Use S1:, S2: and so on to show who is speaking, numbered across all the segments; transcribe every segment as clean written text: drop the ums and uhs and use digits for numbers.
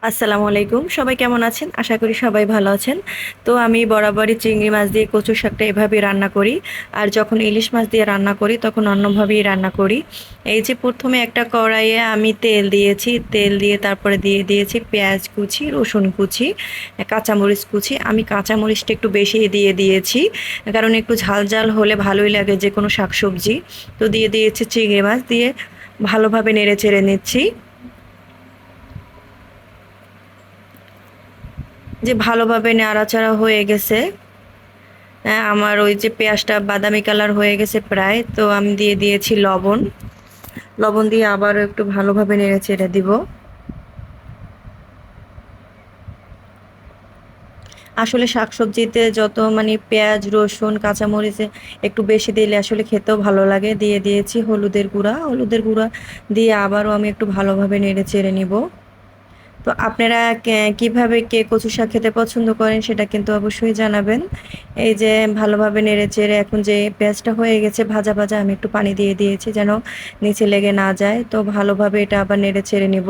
S1: আসসালামু আলাইকুম, সবাই কেমন আছেন? আশা করি সবাই ভালো আছেন। তো আমি বরাবরই চিংড়ি মাছ দিয়ে কচুর শাকটা এভাবেই রান্না করি। আর যখন ইলিশ মাছ দিয়ে রান্না করি তখন অন্যভাবেই রান্না করি। এই যে প্রথমে একটা কড়াইয়ে আমি তেল দিয়েছি, তেল দিয়ে তারপরে দিয়ে দিয়েছি পেঁয়াজ কুচি, রসুন কুচি, কাঁচামরিচ কুচি। আমি কাঁচামরিচটা একটু বেশি দিয়ে দিয়েছি, কারণ একটু ঝাল ঝাল হলে ভালোই লাগে যে কোনো শাকসবজি। তো দিয়ে দিয়েছি চিংড়ি মাছ, দিয়ে ভালোভাবে নেড়ে চেড়ে নিচ্ছি। যে ভালোভাবে নাড়াচাড়া হয়ে গেছে, হ্যাঁ, আমার ওই যে পেঁয়াজটা বাদামি কালার হয়ে গেছে প্রায়, তো আমি দিয়ে দিয়েছি লবণ। লবণ দিয়ে আবারও একটু ভালোভাবে নেড়ে চেড়ে দিব। আসলে শাকসবজিতে যত মানে পেঁয়াজ রসুন কাঁচামরিচে একটু বেশি দিলে আসলে খেতেও ভালো লাগে। দিয়ে দিয়েছি হলুদের গুঁড়া, হলুদের গুঁড়া দিয়ে আবারও আমি একটু ভালোভাবে নেড়ে চেড়ে নিব। তো আপনারা কিভাবে কে কচু শাক খেতে পছন্দ করেন সেটা কিন্তু অবশ্যই জানাবেন। এই যে ভালোভাবে নেড়ে চেড়ে এখন যে পেঁয়াজটা হয়ে গেছে ভাজা ভাজা, আমি একটু পানি দিয়ে দিয়েছি যেন নিচে লেগে না যায়। তো ভালোভাবে এটা আবার নেড়ে চেড়ে নিব।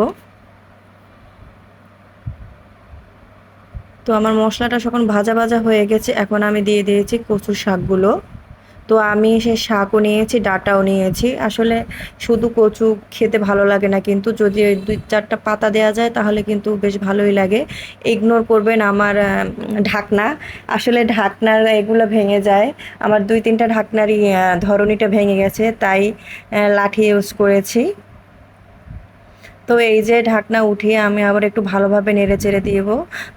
S1: তো আমার মশলাটা যখন ভাজা ভাজা হয়ে গেছে, এখন আমি দিয়ে দিয়েছি কচুর শাকগুলো। তো আমি সে শাকও নিয়েছি, ডাঁটাও নিয়েছি। আসলে শুধু কচু খেতে ভালো লাগে না, কিন্তু যদি ওই ২-৪টা পাতা দেওয়া যায় তাহলে কিন্তু বেশ ভালোই লাগে। ইগনোর করবেন আমার ঢাকনা। আসলে ঢাকনার এগুলো ভেঙে যায়। আমার ২-৩টা ঢাকনারই ধরনীটা ভেঙে গেছে, তাই লাঠি ইউজ করেছি। তো এই যে ঢাকনা উঠিয়ে আমি আবার একটু ভালোভাবে নেড়ে চেড়ে দিব।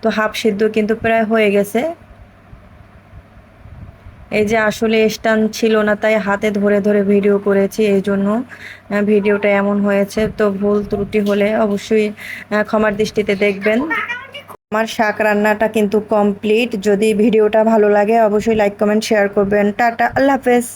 S1: তো হাফ সিদ্ধ কিন্তু প্রায় হয়ে গেছে। এই যে আসলে স্ট্যান্ড ছিল না, তাই হাতে ধরে ধরে ভিডিও করেছি, এই জন্য ভিডিওটা এমন হয়েছে। তো ভুল ত্রুটি হলে অবশ্যই ক্ষমার দৃষ্টিতে দেখবেন। আমার শাক রান্নাটা কিন্তু কমপ্লিট। যদি ভিডিওটা ভালো লাগে অবশ্যই লাইক কমেন্ট শেয়ার করবেন। টাটা, আল্লাহ হাফেজ।